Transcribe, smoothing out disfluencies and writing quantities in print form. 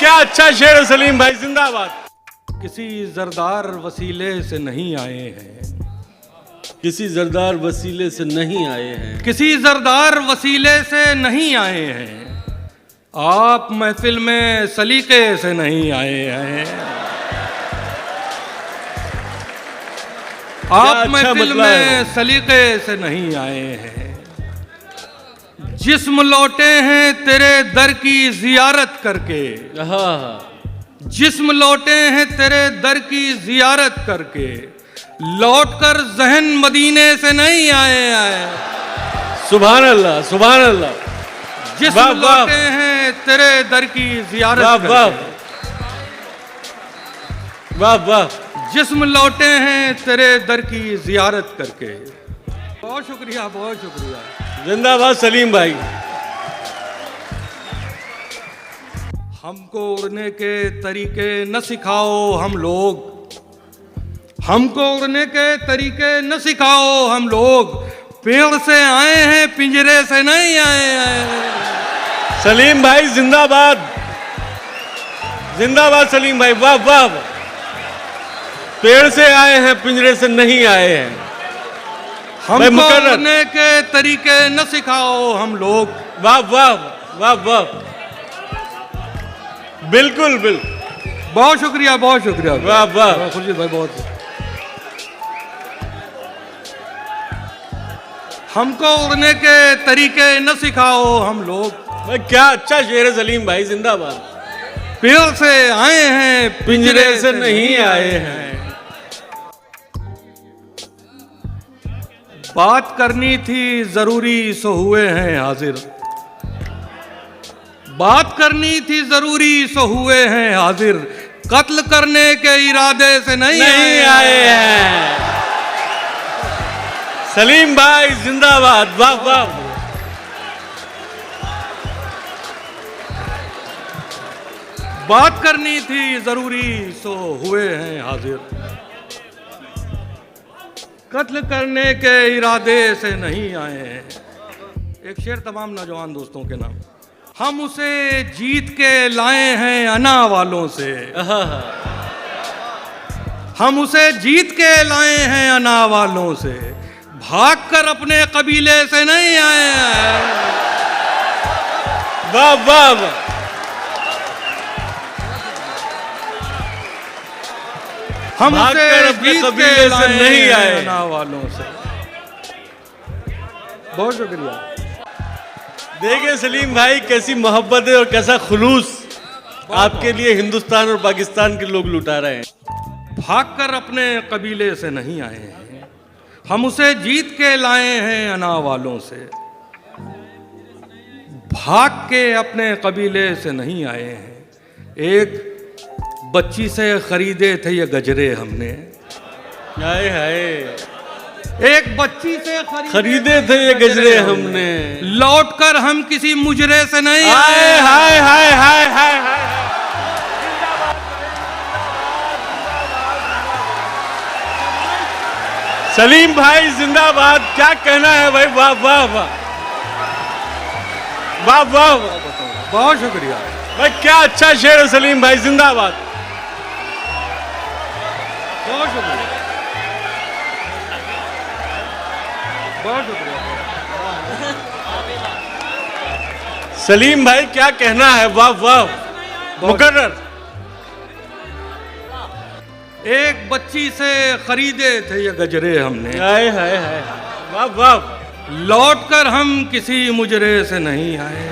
क्या अच्छा शेर है सलीम भाई, जिंदाबाद। किसी जरदार वसीले से नहीं आए हैं, किसी जरदार वसीले से नहीं आए हैं, किसी जरदार वसीले से नहीं आए हैं, आप महफिल में सलीके से नहीं आए हैं, आप महफिल में सलीके से नहीं आए हैं। जिस्म लौटे हैं तेरे दर की जियारत करके, जिस्म लौटे हैं तेरे दर की जियारत करके, लौटकर जहन मदीने से नहीं आए। सुभान अल्लाह, सुभान अल्लाह। जिस्म लौटे हैं तेरे दर की जियारत करके, वाह वाह। जिस्म लौटे हैं तेरे दर की जियारत करके। बहुत शुक्रिया, बहुत शुक्रिया। जिंदाबाद सलीम भाई। हमको उड़ने के तरीके न सिखाओ हम लोग, हमको उड़ने के तरीके न सिखाओ हम लोग, पेड़ से आए हैं पिंजरे से नहीं आए। सलीम भाई जिंदाबाद, जिंदाबाद सलीम भाई, वाह वाह। पेड़ से आए हैं पिंजरे से नहीं आए हैं। हमको उड़ने के तरीके न सिखाओ हम लोग। वाह वाह, वाह वाह, बिल्कुल बिल्कुल। बहुत शुक्रिया, बहुत शुक्रिया। वाह वाह खुर्शीद भाई, बहुत। हमको उड़ने के तरीके न सिखाओ हम लोग। क्या अच्छा शेर है सलीम भाई, जिंदाबाद। पेड़ से आए हैं पिंजरे से नहीं आए हैं। बात करनी थी जरूरी सो हुए हैं हाजिर, बात करनी थी जरूरी सो हुए हैं हाजिर, कत्ल करने के इरादे से नहीं आए हैं। सलीम भाई जिंदाबाद, वाह वाह। बात करनी थी जरूरी सो हुए हैं हाजिर, कत्ल करने के इरादे से नहीं आए हैं। एक शेर तमाम नौजवान दोस्तों के नाम। हम उसे जीत के लाए हैं अना वालों से, हम उसे जीत के लाए हैं अना वालों से, भागकर अपने कबीले से नहीं आए हैं। वाह वाह। हम उसे अपने कबीले से नहीं आए अना वालों से। बहुत शुक्रिया। देखिए सलीम भाई, कैसी मोहब्बत है और कैसा खुलूस आपके लिए हिंदुस्तान और पाकिस्तान के लोग लुटा रहे हैं। भागकर अपने कबीले से नहीं आए हैं, हम उसे जीत के लाए हैं अना वालों से, भाग के अपने कबीले से नहीं आए हैं। एक बच्ची से खरीदे थे ये गजरे हमने, हाय हाय। एक बच्ची से खरीदे थे ये गजरे हमने, लौटकर हम किसी मुजरे से नहीं आए। हाय हाय हाय हाय हाय। सलीम भाई जिंदाबाद। क्या कहना है भाई, वाह वाह वाह, वाह वाह। बहुत शुक्रिया भाई, क्या अच्छा शेर है सलीम भाई, जिंदाबाद। बहुत शुक्रिया, बहुत शुक्रिया। सलीम भाई क्या कहना है, वाह वाह। मुकर्रर। एक बच्ची से खरीदे थे ये गजरे हमने, हाय हाय हाय, वाह वाह। लौटकर हम किसी मुजरे से नहीं आए।